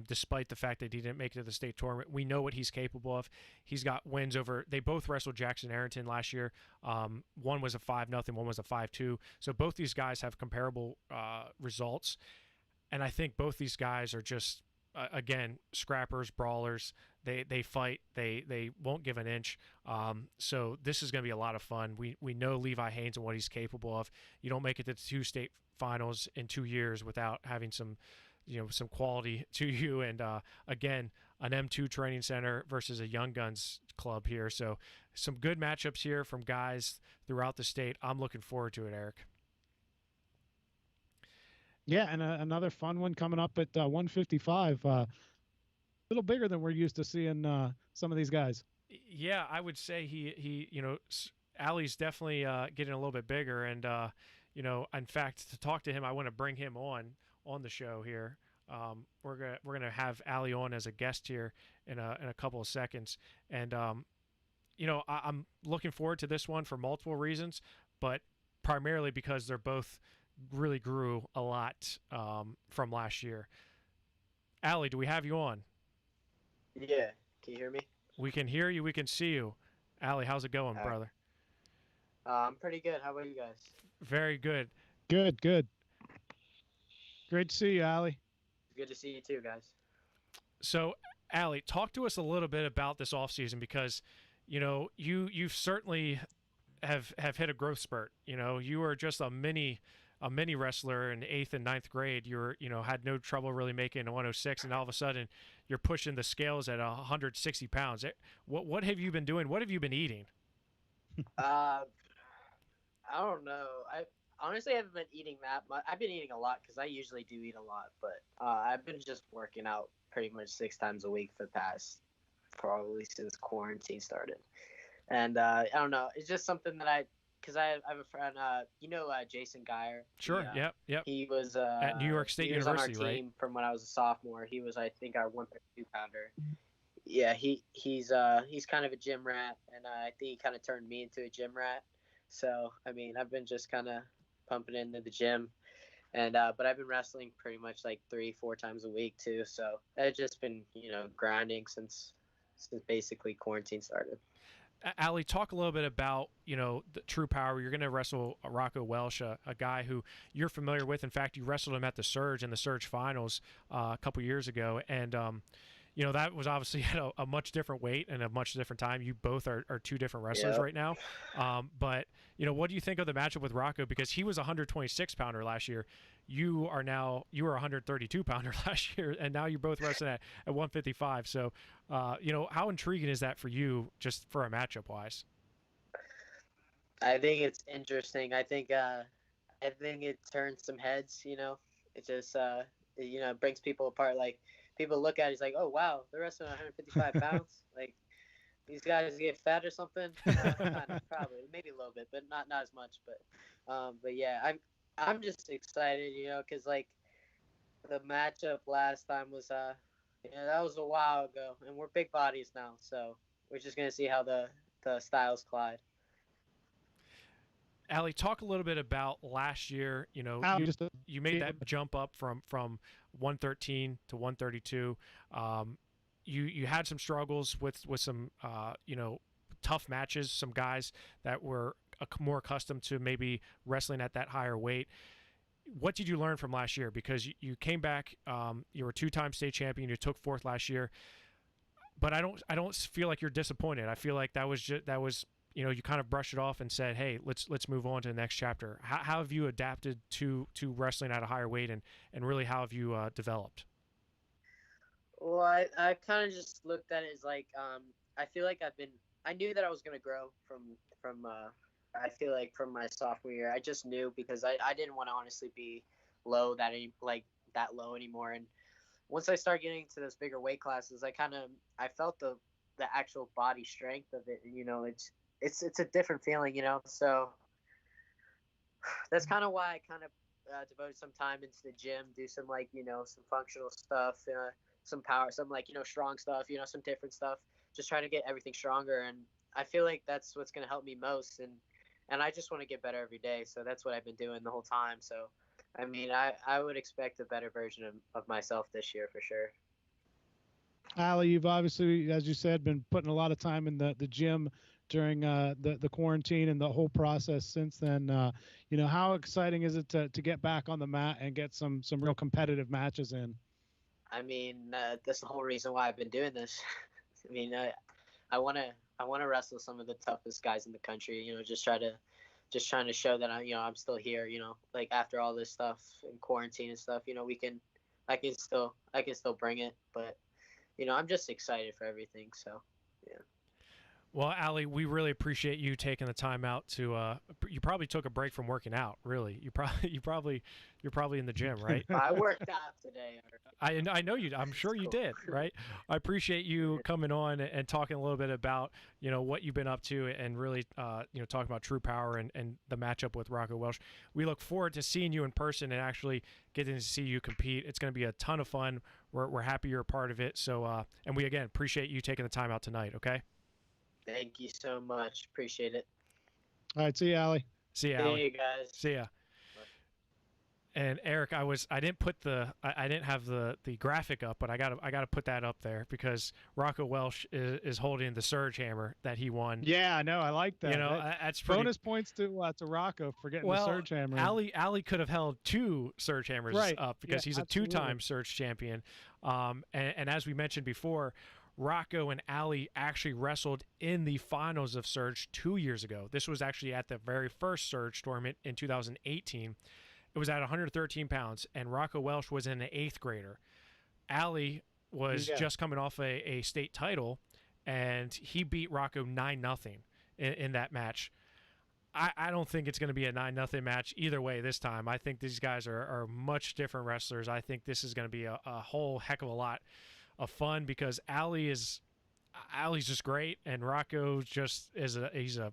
despite the fact that he didn't make it to the state tournament. We know what he's capable of. He's got wins over. They both wrestled Jackson Arrington last year. One was a 5-0, one was a 5-2. So both these guys have comparable results, and I think both these guys are just again scrappers, brawlers. They fight. They won't give an inch. So this is going to be a lot of fun. We know Levi Haynes and what he's capable of. You don't make it to the 2 state finals in 2 years without having some quality to you. And again, an M2 training center versus a Young Guns club here. So some good matchups here from guys throughout the state. I'm looking forward to it, Eric.
Yeah, and another fun one coming up at 155. A little bigger than we're used to seeing some of these guys.
Yeah, I would say he Ali's definitely getting a little bit bigger, and in fact, to talk to him, I want to bring him on the show here. We're gonna have Ali on as a guest here in a couple of seconds, and I'm looking forward to this one for multiple reasons, but primarily because they're both really grew a lot from last year. Ali, do we have you on?
Yeah. Can you hear me?
We can hear you. We can see you. Ali, how's it going,
All right.
brother?
I'm pretty good. How about you guys?
Very good.
Good, good. Great to see you, Ali.
Good to see you too, guys.
So, Ali, talk to us a little bit about this offseason because, you've certainly have hit a growth spurt. You were just a mini wrestler in 8th and 9th grade. Had no trouble really making a 106, and all of a sudden you're pushing the scales at 160 pounds. What have you been doing? What have you been eating?
I don't know. I honestly haven't been eating that much. I've been eating a lot because I usually do eat a lot, but I've been just working out pretty much 6 times a week for the past probably since quarantine started. And I don't know. It's just something that because I have a friend, Jason Geyer.
Sure. Yep.
He was
at New York State University,
on our team
right?
from when I was a sophomore. He was, I think, our 132 pounder. Yeah, he's kind of a gym rat, and I think he kind of turned me into a gym rat. So I mean, I've been just kind of pumping into the gym, and but I've been wrestling pretty much like 3-4 times a week too. So I've just been grinding since basically quarantine started.
Ali, talk a little bit about the True Power. You're going to wrestle Rocco Welsh, a guy who you're familiar with. In fact, you wrestled him at the Surge in the Surge finals a couple years ago, and that was obviously at a much different weight and a much different time. You both are two different wrestlers right now. But what do you think of the matchup with Rocco? Because he was a 126 pounder last year. You were a 132 pounder last year, and now you're both wrestling at 155. So, how intriguing is that for you, just for a matchup wise?
I think it's interesting. I think it turns some heads. It just brings people apart. Like people look at it, it's like, oh wow, they're wrestling 155 pounds. Like these guys get fat or something. Probably, maybe a little bit, but not as much. But yeah, I'm just excited, because like the matchup last time was that was a while ago, and we're big bodies now, so we're just gonna see how the styles collide.
Ali, talk a little bit about last year. You made that jump up from 113 to 132. You had some struggles with some tough matches, some guys that were more accustomed to maybe wrestling at that higher weight. What did you learn from last year? Because you came back, you were a 2-time state champion, you took 4th last year, but I don't feel like you're disappointed. I feel like that was you kind of brushed it off and said, hey, let's move on to the next chapter. How have you adapted to wrestling at a higher weight, and really how have you developed?
Well, I kind of just looked at it as like I feel like I knew that I was gonna grow from I feel like from my sophomore year. I just knew because I didn't want to honestly be low that low anymore. And once I started getting to those bigger weight classes, I felt the actual body strength of it. It's a different feeling, So that's kind of why I kind of devoted some time into the gym, do some some functional stuff, some power, some strong stuff, some different stuff. Just trying to get everything stronger, and I feel like that's what's going to help me most. And I just want to get better every day. So that's what I've been doing the whole time. So, I mean, I would expect a better version of myself this year for sure.
Ali, you've obviously, as you said, been putting a lot of time in the gym during the quarantine and the whole process since then. How exciting is it to get back on the mat and get some real competitive matches in? I
mean, that's the whole reason why I've been doing this. I mean, I want to wrestle some of the toughest guys in the country. Just trying to show that I'm still here. Like after all this stuff and quarantine and stuff, I can still bring it. But I'm just excited for everything. So, yeah.
Well, Ali, we really appreciate you taking the time out to. You probably took a break from working out. Really, you're probably in the gym, right?
I worked out today.
I know you. I'm sure you did, right? I appreciate you coming on and talking a little bit about what you've been up to and really talking about True Power and the matchup with Rocco Welsh. We look forward to seeing you in person and actually getting to see you compete. It's going to be a ton of fun. We're happy you're a part of it. So and we again appreciate you taking the time out tonight. Okay.
Thank you so much. Appreciate it.
All right, see you, Allie.
See you,
See
Allie.
you guys.
See ya. And Eric, I didn't have the graphic up, but I gotta put that up there because Rocco Welsh is holding the surge hammer that he won.
Yeah, I know. I like that.
That's pretty...
bonus points to Rocco for getting the surge hammer.
Ali could have held 2 surge hammers up because he's a 2-time surge champion. And as we mentioned before, Rocco and Ali actually wrestled in the finals of Surge 2 years ago. This was actually at the very first Surge tournament in 2018. It was at 113 pounds, and Rocco Welsh was an 8th grader. Ali was just coming off a state title, and he beat Rocco 9-0 in that match. I don't think it's going to be a 9-0 match either way this time. I think these guys are much different wrestlers. I think this is going to be a whole heck of a lot of fun because Ali's just great, and Rocco just he's a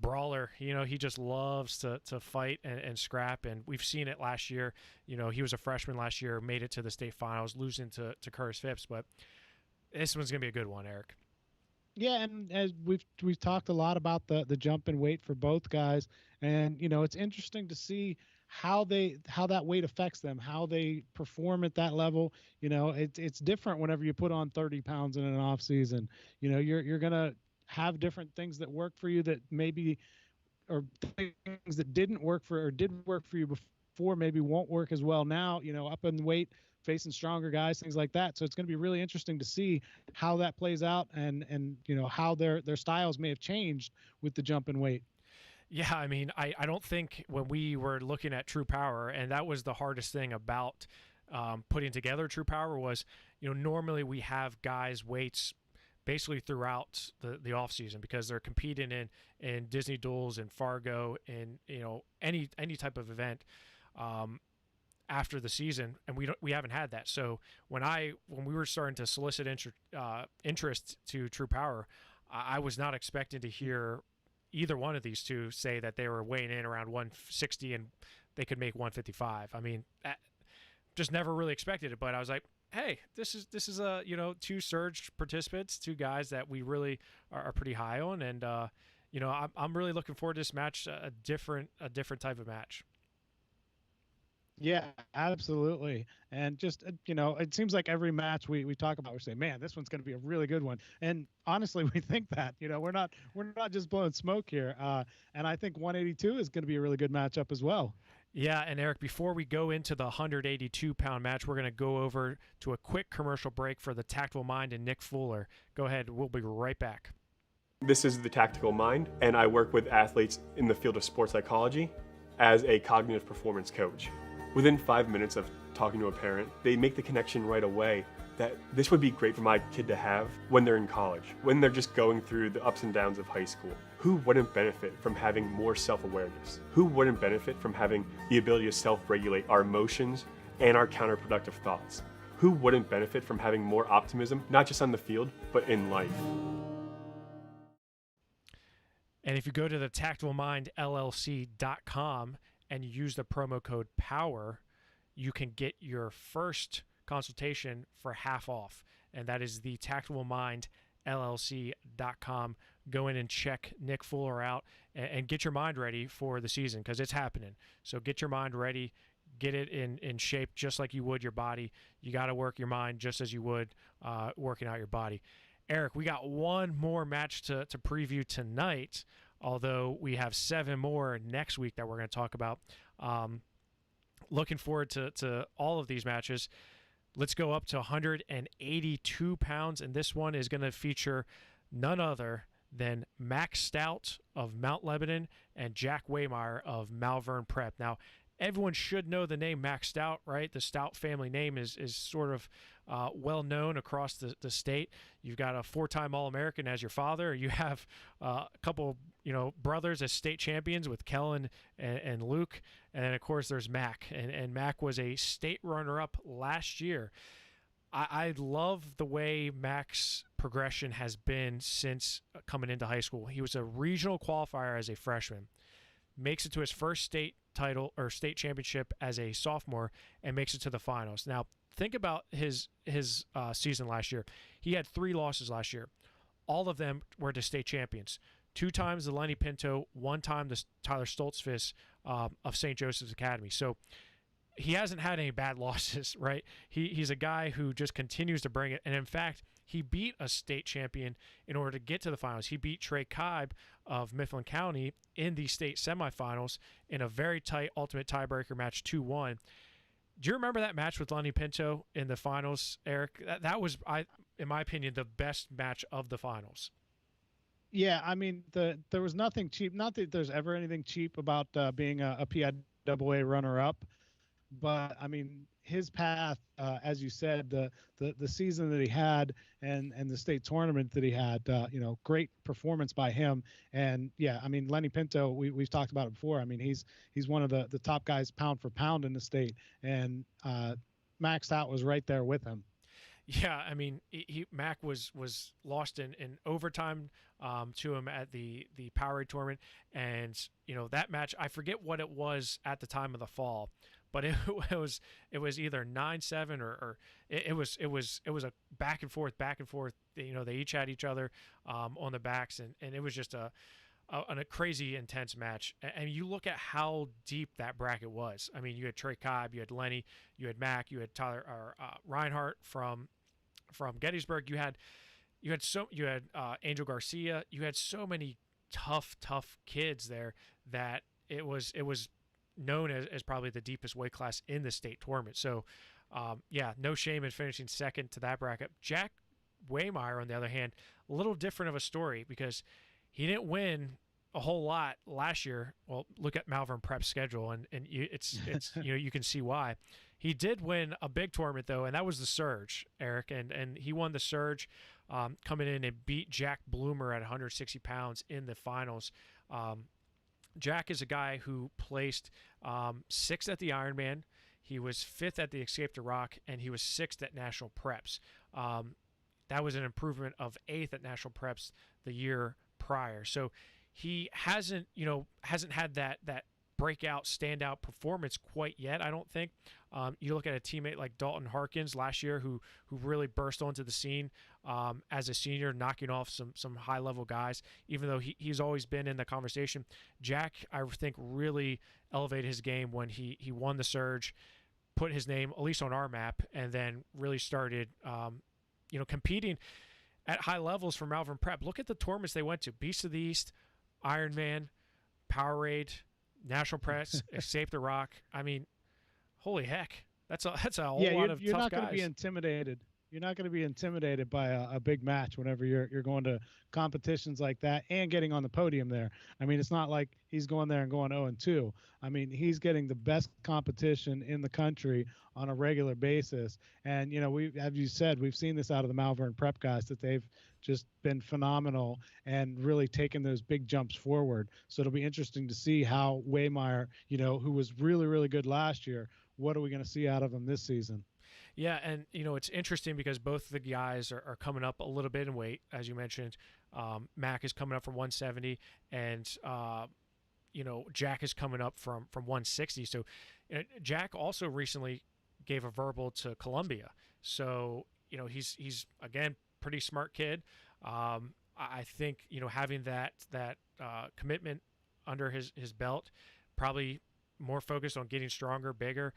brawler. He just loves to fight and scrap, and we've seen it last year. He was a freshman last year, made it to the state finals, losing to Curtis Phipps, but this one's gonna be a good one, Eric.
Yeah, and as we've talked a lot about the jump and weight for both guys, and it's interesting to see how that weight affects them, how they perform at that level. It's different whenever you put on 30 pounds in an off season. You're gonna have different things that work for you that maybe, or things that didn't work or did work for you before maybe won't work as well now. Up in weight, facing stronger guys, things like that. So it's going to be really interesting to see how that plays out and how their styles may have changed with the jump in weight.
Yeah, I mean, I don't think when we were looking at True Power, and that was the hardest thing about putting together True Power was, normally we have guys' weights basically throughout the off season because they're competing in Disney duels and Fargo and any type of event after the season, and we haven't had that. So when we were starting to solicit interest to True Power, I was not expecting to hear either one of these two say that they were weighing in around 160 and they could make 155. I mean, just never really expected it, but I was like, hey, this is 2 surge participants, 2 guys that we really are pretty high on, and I'm really looking forward to this match, a different type of match.
Yeah, absolutely. And just, it seems like every match we talk about, we say, man, this one's going to be a really good one. And honestly, we think that, we're not just blowing smoke here. And I think 182 is going to be a really good matchup as well.
Yeah, and Eric, before we go into the 182-pound match, we're going to go over to a quick commercial break for the Tactical Mind and Nick Fuller. Go ahead. We'll be right back.
This is the Tactical Mind, and I work with athletes in the field of sports psychology as a cognitive performance coach. Within 5 minutes of talking to a parent, they make the connection right away that this would be great for my kid to have when they're in college, when they're just going through the ups and downs of high school. Who wouldn't benefit from having more self-awareness? Who wouldn't benefit from having the ability to self-regulate our emotions and our counterproductive thoughts? Who wouldn't benefit from having more optimism, not just on the field, but in life?
And if you go to the tacticalmindllc.com and you use the promo code POWER, you can get your first consultation for half off. And that is the tacticalmindllc.com. Go in and check Nick Fuller out and get your mind ready for the season because it's happening. So get your mind ready, get it in shape just like you would your body. You got to work your mind just as you would working out your body. Eric, we got one more match to preview tonight, although we have 7 more next week that we're going to talk about. Looking forward to all of these matches. Let's go up to 182 pounds, and this one is going to feature none other than Max Stout of Mount Lebanon and Jack Weymire of Malvern Prep. Now, everyone should know the name Max Stout, right? The Stout family name is sort of well known across the state. You've got a 4-time All-American as your father. You have a couple, brothers as state champions with Kellen and Luke. And then, of course, there's Mac. And Mac was a state runner-up last year. I love the way Mac's progression has been since coming into high school. He was a regional qualifier as a freshman, makes it to his first state title or state championship as a sophomore, and makes it to the finals. Now, think about his season last year. He had 3 losses last year. All of them were to state champions. 2 times the Lenny Pinto, 1 time the Tyler Stoltzfus of St. Joseph's Academy. So he hasn't had any bad losses, right? He's a guy who just continues to bring it. And in fact, he beat a state champion in order to get to the finals. He beat Trey Kibe of Mifflin County in the state semifinals in a very tight ultimate tiebreaker match, 2-1. Do you remember that match with Lenny Pinto in the finals, Eric? That was, in my opinion, the best match of the finals.
Yeah, I mean, there was nothing cheap. Not that there's ever anything cheap about being a PIAA runner-up. But I mean, his path, as you said, the season that he had and the state tournament that he had, great performance by him. And yeah, I mean, Lenny Pinto, we've talked about it before. I mean, he's one of the top guys pound for pound in the state, and Max Stout was right there with him.
Yeah, I mean, Mac was lost in overtime to him at the Powerade tournament, and that match, I forget what it was at the time of the fall, but it was either 9-7 or it was a back and forth. They each had each other on the backs, and it was just a crazy intense match. And you look at how deep that bracket was. I mean, you had Trey Kibe, you had Lenny, you had Mac, you had Tyler Reinhardt from Gettysburg. You had Angel Garcia. You had so many tough kids there that it was known as probably the deepest weight class in the state tournament. So, no shame in finishing second to that bracket. Jack Weymire, on the other hand, a little different of a story because he didn't win a whole lot last year. Well, look at Malvern Prep's schedule, and it's you can see why. He did win a big tournament though, and that was the Surge, Eric, and he won the Surge, coming in and beat Jack Bloomer at 160 pounds in the finals. Jack is a guy who placed 6th at the Ironman. He was 5th at the Escape to Rock, and he was 6th at National Preps. That was an improvement of 8th at National Preps the year prior. So he hasn't had that breakout, standout performance quite yet, I don't think. You look at a teammate like Dalton Harkins last year who really burst onto the scene as a senior, knocking off some high-level guys, even though he's always been in the conversation. Jack, I think, really elevated his game when he won the Surge, put his name at least on our map, and then really started competing at high levels for Malvern Prep. Look at the tournaments they went to: Beast of the East, Ironman, Powerade, National Press, Escape the Rock. I mean, holy heck, that's a whole lot of tough guys.
You're not going to be intimidated. You're not going to be intimidated by a big match whenever you're going to competitions like that and getting on the podium there. I mean, it's not like he's going there and going 0-2. I mean, he's getting the best competition in the country on a regular basis. And, as you said, we've seen this out of the Malvern Prep guys, that they've just been phenomenal and really taken those big jumps forward. So it'll be interesting to see how Weymire, who was really, really good last year, what are we going to see out of him this season?
Yeah, and it's interesting because both the guys are coming up a little bit in weight, as you mentioned. Mac is coming up from 170, and Jack is coming up from 160. So Jack also recently gave a verbal to Columbia. So he's again pretty smart kid. I think having that commitment under his belt, probably more focused on getting stronger, bigger.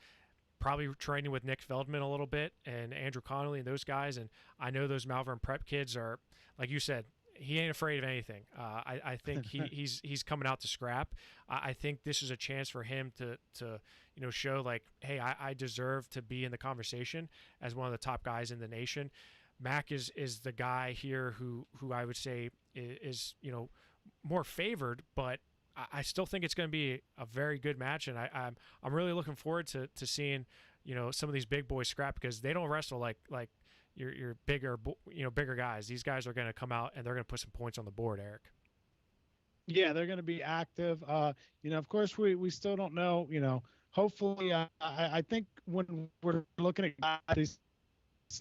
Probably training with Nick Feldman a little bit and Andrew Connolly and those guys. And I know those Malvern Prep kids are, like you said, he ain't afraid of anything. I think he's coming out to scrap. I think this is a chance for him to show like, hey, I deserve to be in the conversation as one of the top guys in the nation. Mac is the guy here who I would say is more favored, but I still think it's going to be a very good match, and I'm really looking forward to seeing some of these big boys scrap because they don't wrestle like your bigger bigger guys. These guys are going to come out and they're going to put some points on the board, Eric.
Yeah, they're going to be active. Of course, we still don't know. Hopefully, I think when we're looking at this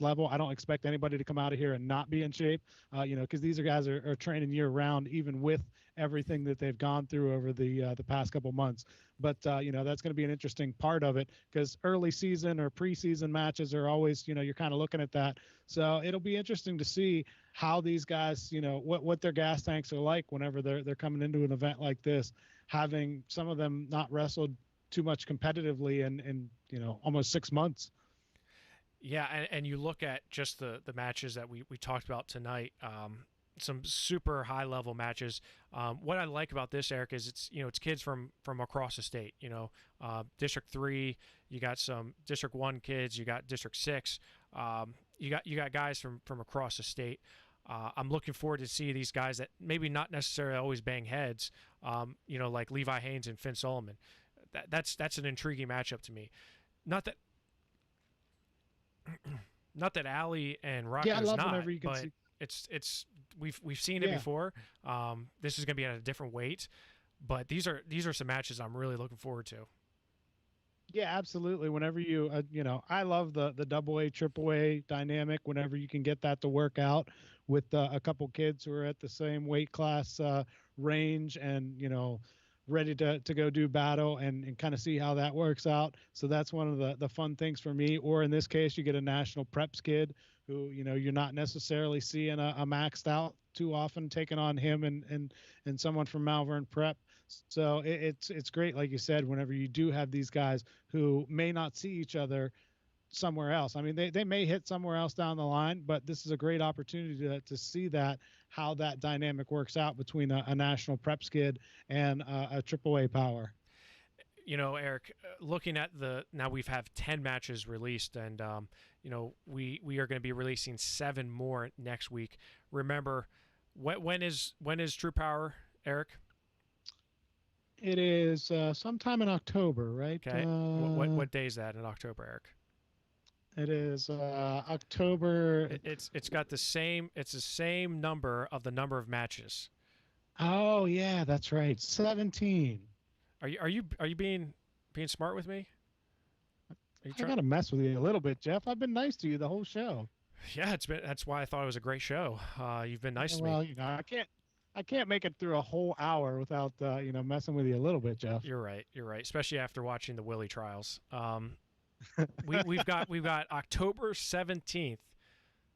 level, I don't expect anybody to come out of here and not be in shape. Because these guys are training year round, even with everything that they've gone through over the past couple months. But that's going to be an interesting part of it because early season or preseason matches are always, you're kind of looking at that. So it'll be interesting to see how these guys, what their gas tanks are like whenever they're coming into an event like this, having some of them not wrestled too much competitively in almost 6 months.
Yeah, and you look at just the matches that we talked about tonight, some super high level matches. What I like about this, Eric, is it's kids from across the state. District 3, you got some District 1 kids, you got District 6, you got guys from across the state. I'm looking forward to see these guys that maybe not necessarily always bang heads, like Levi Haynes and Finn Solomon. That's an intriguing matchup to me. Not that Allie and Rocco is not, but see. It's we've seen it before. This is going to be at a different weight, but these are some matches I'm really looking forward to.
Yeah, absolutely. Whenever you, I love the double A, triple A dynamic. Whenever you can get that to work out with a couple kids who are at the same weight class range and ready to go do battle and kind of see how that works out. So that's one of the fun things for me. Or in this case, you get a national preps kid who, you're not necessarily seeing a maxed out too often, taking on him and someone from Malvern Prep. So it's great, like you said, whenever you do have these guys who may not see each other somewhere else. I mean, they may hit somewhere else down the line, but this is a great opportunity to see how that dynamic works out between a national preps kid and a AAA power.
Eric, looking at now we've had 10 matches released, and we are going to be releasing 7 more next week. Remember, when is True Power, Eric?
It is sometime in October, right?
Okay. What day is that in October, Eric?
It is October.
It's got the same. It's the same number of matches.
Oh yeah, that's right. 17.
Are you being smart with me?
I gotta mess with you a little bit, Jeff. I've been nice to you the whole show.
Yeah, that's why I thought it was a great show. You've been nice to me.
Well, I can't make it through a whole hour without messing with you a little bit, Jeff.
You're right, especially after watching the Willie trials. We've got October 17th,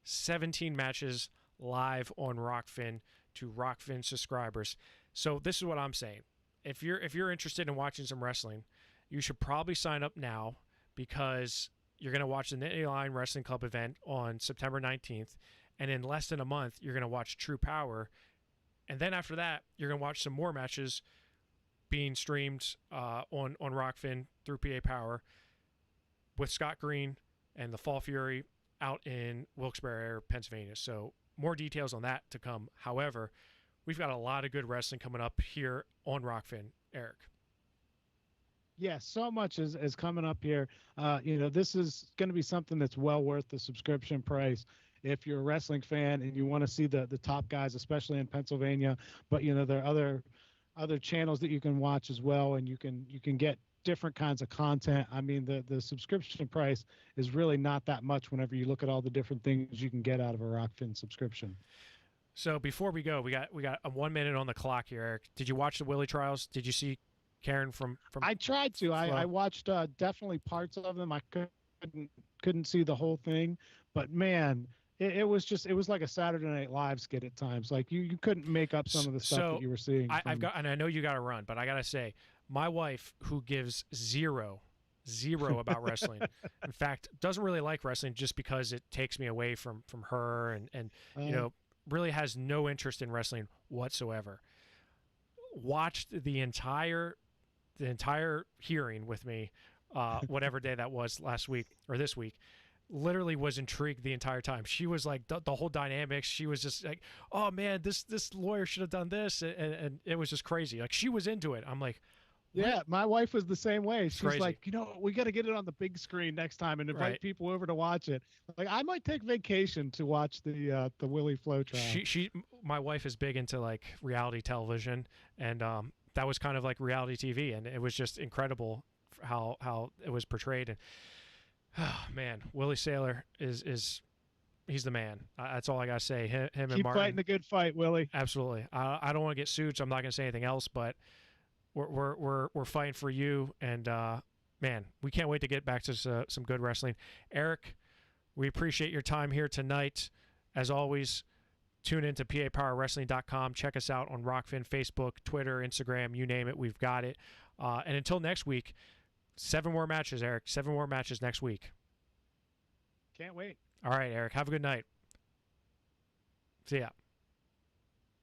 17 matches live on Rockfin to Rockfin subscribers. So this is what I'm saying. If you're interested in watching some wrestling, you should probably sign up now because you're going to watch the Nittany Lion Wrestling Club event on September 19th, and in less than a month, you're going to watch True Power. And then after that, you're going to watch some more matches being streamed on Rockfin through PA Power with Scott Green and the Fall Fury out in Wilkes-Barre, Pennsylvania. So more details on that to come. However, we've got a lot of good wrestling coming up here on Rockfin, Eric.
Yeah, so much is coming up here. This is going to be something that's well worth the subscription price. If you're a wrestling fan and you want to see the top guys, especially in Pennsylvania, but there are other channels that you can watch as well, and you can get different kinds of content. I mean, the subscription price is really not that much whenever you look at all the different things you can get out of a Rockfin subscription.
So before we go, we got a 1 minute on the clock here, Eric. Did you watch the Willie trials? Did you see Karen from
I tried to. I watched definitely parts of them. I couldn't see the whole thing, but man, it was like a Saturday Night Live skit at times. Like you couldn't make up some of the stuff that you were seeing.
And I know you got to run, but I got to say, my wife, who gives zero about wrestling, in fact, doesn't really like wrestling just because it takes me away from her and really has no interest in wrestling whatsoever. Watched the entire hearing with me, whatever day that was last week or this week. Literally was intrigued the entire time. She was like the whole dynamics. She was just like, oh man, this lawyer should have done this, and it was just crazy. Like she was into it. I'm like,
Yeah, my wife was the same way. She's
crazy.
like, we got to get it on the big screen next time and invite
Right.
people over to watch it. Like, I might take vacation to watch the Willie Flow trial.
My wife is big into like reality television, and that was kind of like reality TV, and it was just incredible how it was portrayed. And oh, man, Willie Saylor is he's the man. That's all I gotta say. Him and
Keep
Martin.
fighting the good fight, Willie.
Absolutely. I don't want to get sued, so I'm not gonna say anything else. But we're fighting for you, and man, we can't wait to get back to some good wrestling. Eric, we appreciate your time here tonight. As always, tune into PAPowerWrestling.com. Check us out on Rockfin, Facebook, Twitter, Instagram, you name it, we've got it. And until next week, 7 more matches, Eric. 7 more matches next week.
Can't wait.
All right, Eric. Have a good night. See ya.